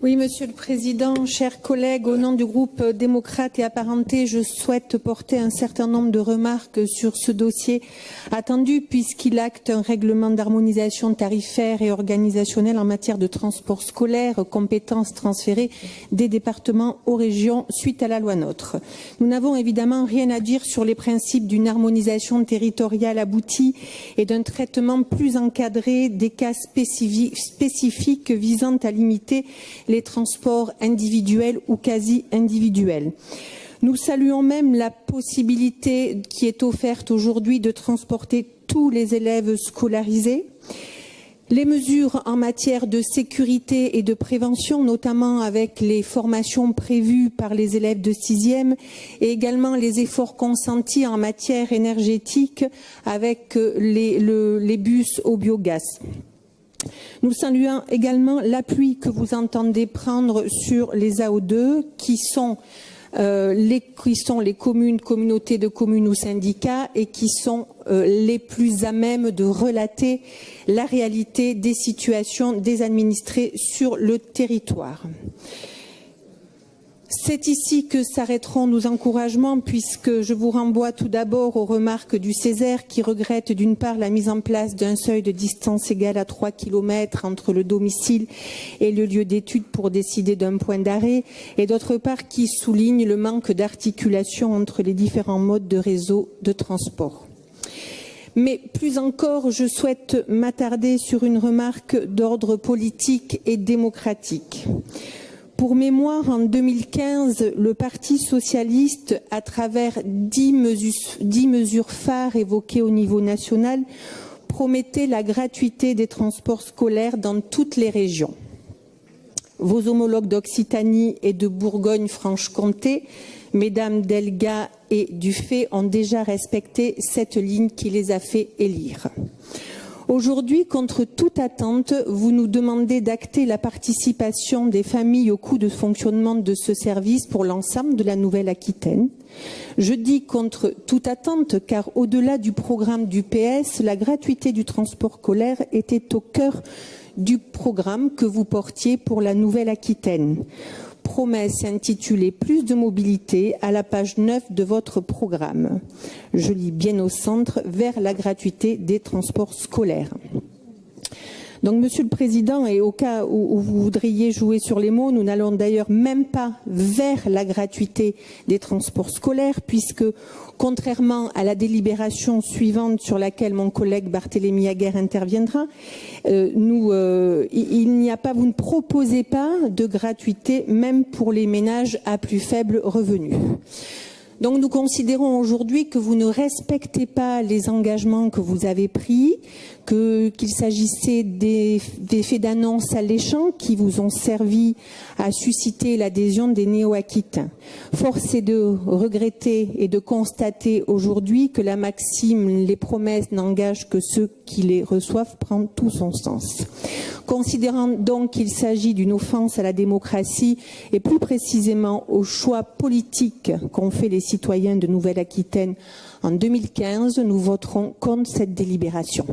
Oui, Monsieur le Président, chers collègues, au nom du groupe démocrate et apparenté, je souhaite porter un certain nombre de remarques sur ce dossier attendu puisqu'il acte un règlement d'harmonisation tarifaire et organisationnelle en matière de transport scolaire, compétences transférées des départements aux régions suite à la loi NOTRe. Nous n'avons évidemment rien à dire sur les principes d'une harmonisation territoriale aboutie et d'un traitement plus encadré des cas spécifiques visant à limiter les transports individuels ou quasi individuels. Nous saluons même la possibilité qui est offerte aujourd'hui de transporter tous les élèves scolarisés. Les mesures en matière de sécurité et de prévention, notamment avec les formations prévues par les élèves de 6e et également les efforts consentis en matière énergétique avec les bus au biogaz. Nous saluons également l'appui que vous entendez prendre sur les AO2 qui sont les communes, communautés de communes ou syndicats et qui sont les plus à même de relater la réalité des situations des administrés sur le territoire. C'est ici que s'arrêteront nos encouragements puisque je vous renvoie tout d'abord aux remarques du Césaire qui regrette d'une part la mise en place d'un seuil de distance égal à 3 km entre le domicile et le lieu d'études pour décider d'un point d'arrêt et d'autre part qui souligne le manque d'articulation entre les différents modes de réseau de transport. Mais plus encore, je souhaite m'attarder sur une remarque d'ordre politique et démocratique. Pour mémoire, en 2015, le Parti socialiste, à travers 10 mesures phares évoquées au niveau national, promettait la gratuité des transports scolaires dans toutes les régions. Vos homologues d'Occitanie et de Bourgogne-Franche-Comté, mesdames Delga et Dufay, ont déjà respecté cette ligne qui les a fait élire. Aujourd'hui, contre toute attente, vous nous demandez d'acter la participation des familles au coût de fonctionnement de ce service pour l'ensemble de la Nouvelle-Aquitaine. Je dis contre toute attente car au-delà du programme du PS, la gratuité du transport scolaire était au cœur du programme que vous portiez pour la Nouvelle-Aquitaine. Promesse intitulée « Plus de mobilité » à la page 9 de votre programme. Je lis bien au centre, vers la gratuité des transports scolaires. Donc, Monsieur le Président, et au cas où vous voudriez jouer sur les mots, nous n'allons d'ailleurs même pas vers la gratuité des transports scolaires, puisque, contrairement à la délibération suivante sur laquelle mon collègue Barthélémy Aguerre interviendra, vous ne proposez pas de gratuité, même pour les ménages à plus faible revenu. Donc nous considérons aujourd'hui que vous ne respectez pas les engagements que vous avez pris, qu'il s'agissait des faits d'annonce alléchants qui vous ont servi à susciter l'adhésion des néo-aquitains. Force est de regretter et de constater aujourd'hui que la maxime « les promesses n'engagent que ceux qui les reçoivent » prend tout son sens. Considérant donc qu'il s'agit d'une offense à la démocratie et plus précisément au choix politique qu'ont fait les citoyens de Nouvelle-Aquitaine en 2015, nous voterons contre cette délibération.